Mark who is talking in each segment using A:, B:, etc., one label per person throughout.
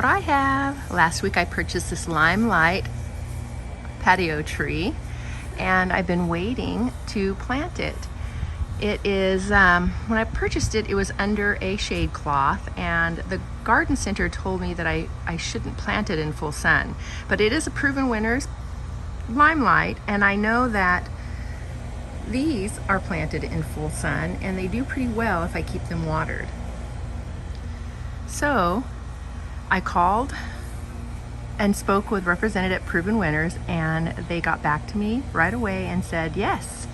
A: What I have. Last week I purchased this limelight patio tree and I've been waiting to plant it. It is, when I purchased it, it was under a shade cloth, and the garden center told me that I shouldn't plant it in full sun. But it is a proven winner's limelight, and I know that these are planted in full sun and they do pretty well if I keep them watered. So I called and spoke with Representative Proven Winners, and they got back to me right away and said yes,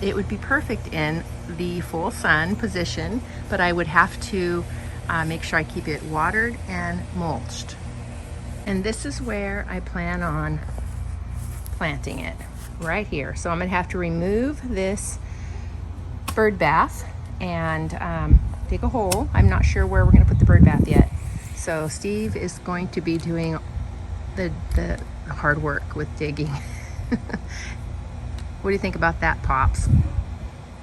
A: it would be perfect in the full sun position, but I would have to make sure I keep it watered and mulched. And this is where I plan on planting it, right here. So I'm gonna have to remove this bird bath and dig a hole. I'm not sure where we're gonna put the bird bath yet. So Steve is going to be doing the hard work with digging. What do you think about that, Pops?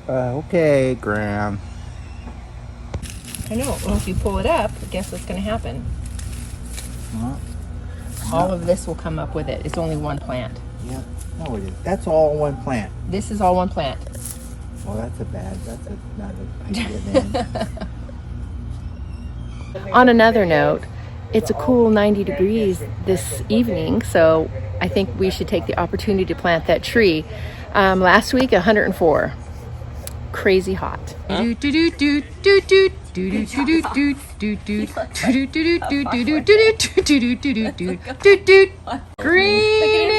B: Okay, Graham.
A: I know. Well, if you pull it up, guess what's going to happen?
B: Huh?
A: All of this will come up with it. It's only one plant.
B: Yeah. No, it is. That's all one plant.
A: This is all one plant.
B: Well, that's not a idea then.
A: On another note, it's a cool 90 degrees this evening, so I think we should take the opportunity to plant that tree. Last week, 104. Crazy hot. Green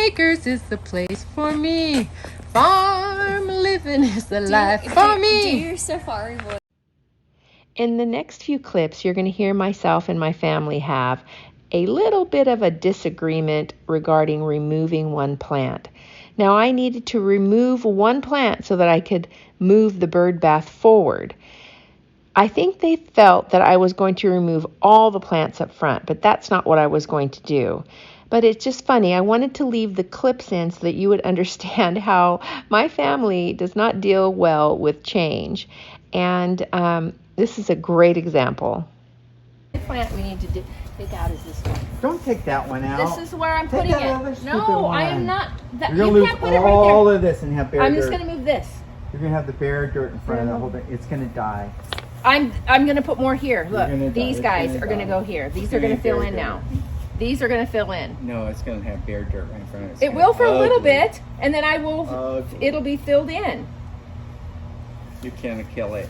A: Acres is the place for me. Farm living is the life for me.
C: Do your safari voice.
A: In the next few clips, you're going to hear myself and my family have a little bit of a disagreement regarding removing one plant. Now, I needed to remove one plant so that I could move the bird bath forward. I think they felt that I was going to remove all the plants up front, but that's not what I was going to do. But it's just funny. I wanted to leave the clips in so that you would understand how my family does not deal well with change. And this is a great example. The plant we need to take out is this one.
B: Don't take that one out.
A: This is where I'm
B: Take
A: putting
B: that
A: it.
B: other stupid
A: No,
B: one.
A: I am not.
B: You're gonna lose
A: Can't put it right
B: all
A: there.
B: of this and have bare
A: I'm
B: dirt.
A: just going to move this.
B: You're gonna have the bare dirt in front of the whole thing. It's gonna die.
A: I'm going to put more here. Look,
B: gonna die.
A: these
B: It's
A: guys
B: gonna
A: are going to
B: die.
A: go here. These
B: It's
A: are going to
B: gonna
A: fill
B: be
A: in
B: bare
A: now. These are going to fill in.
B: No, it's gonna have bare dirt right in front of it.
A: It will for a little bit, and then I will. It'll be filled in.
B: You can't kill it.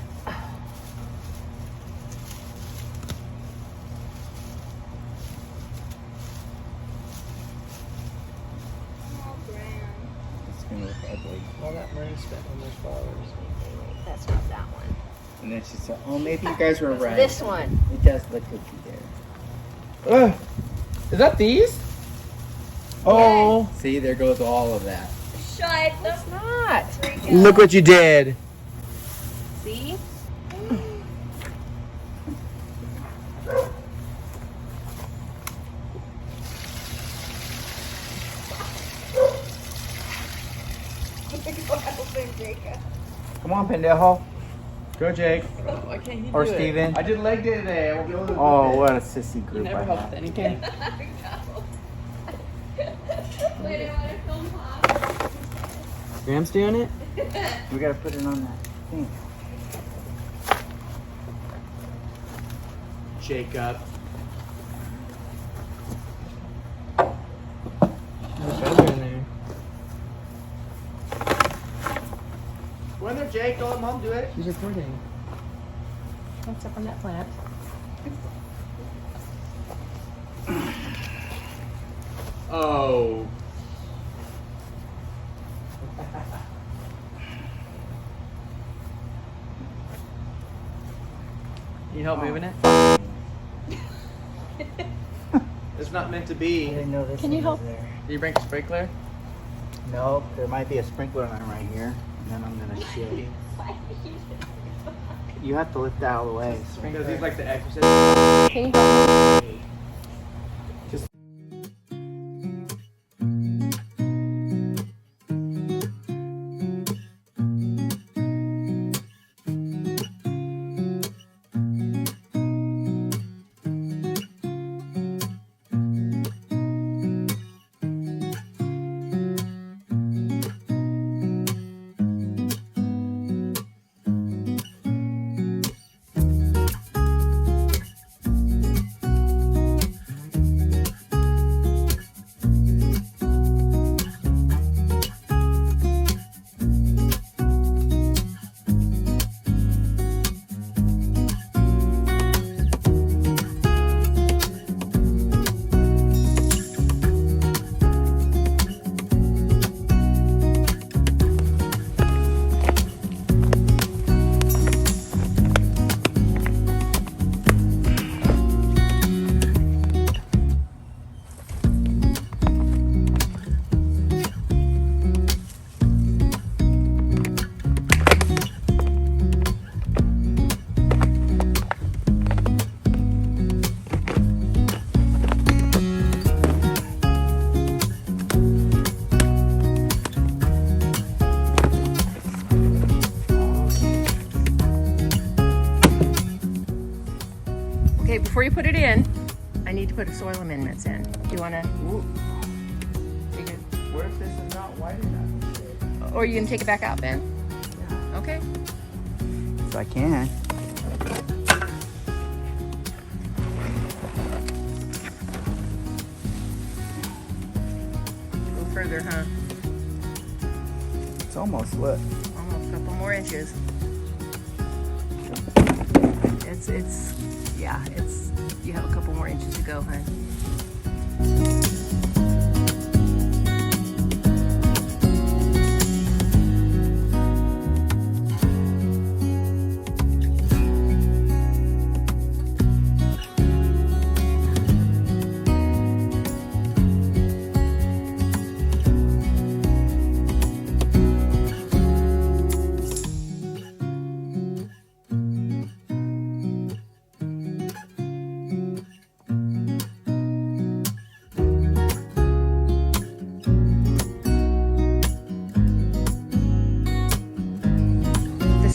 B: It's gonna look ugly.
D: All that money spent on those flowers.
A: That's not that one.
B: And then she said, "Oh, maybe you guys were right."
A: This one.
B: It does look cookie there.
D: Is that these? Oh,
B: See, there goes all of that.
C: Shut the
A: It's not.
C: freak out.
D: look what you did.
A: See?
B: Come on, pendejo.
D: Go, Jake.
E: Why can't you
B: Or
E: do it?
B: Steven.
D: I did leg day today. I won't be able to do
B: Oh,
D: it.
B: what a sissy
E: You
B: group
E: never
B: I
E: help
B: have.
E: with anything.
C: Wait, I want to film Pop.
D: Graham's doing it?
B: We gotta put it on that thing.
D: Jacob. There's feather in there. Go in there, Jake. Don't let Mom do it. She's recording.
A: What's up on that plant?
D: Oh. Need help moving it? It's not meant to
B: I
D: be.
B: didn't know this
A: Can you
B: one
A: help?
B: was there.
D: Did you bring a sprinkler?
B: No, there might be a sprinkler line right here, and then I'm gonna shit. You have to lift that out of the way.
D: Because he's like the exorcist.
A: Can you help me? you put it in, I need to put soil amendments in. Do you want to,
D: What if this is not wide enough?
A: or you can take it back out, Ben?
D: Yeah.
A: Okay.
B: If I can.
A: Go further, huh?
B: It's almost lit.
A: Almost a couple more inches. You have a couple more inches to go, hon.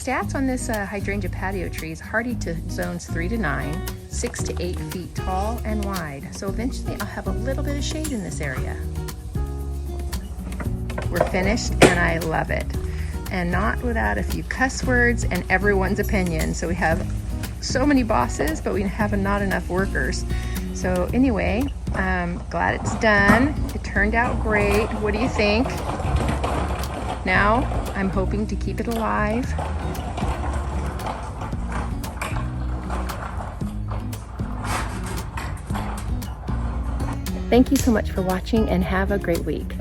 A: Stats on this hydrangea patio tree is hardy to zones 3 to 9, 6 to 8 feet tall and wide. So eventually I'll have a little bit of shade in this area. We're finished and I love it. And not without a few cuss words and everyone's opinion. So we have so many bosses, but we have not enough workers. So anyway, I'm glad it's done. It turned out great. What do you think? Now I'm hoping to keep it alive. Thank you so much for watching and have a great week.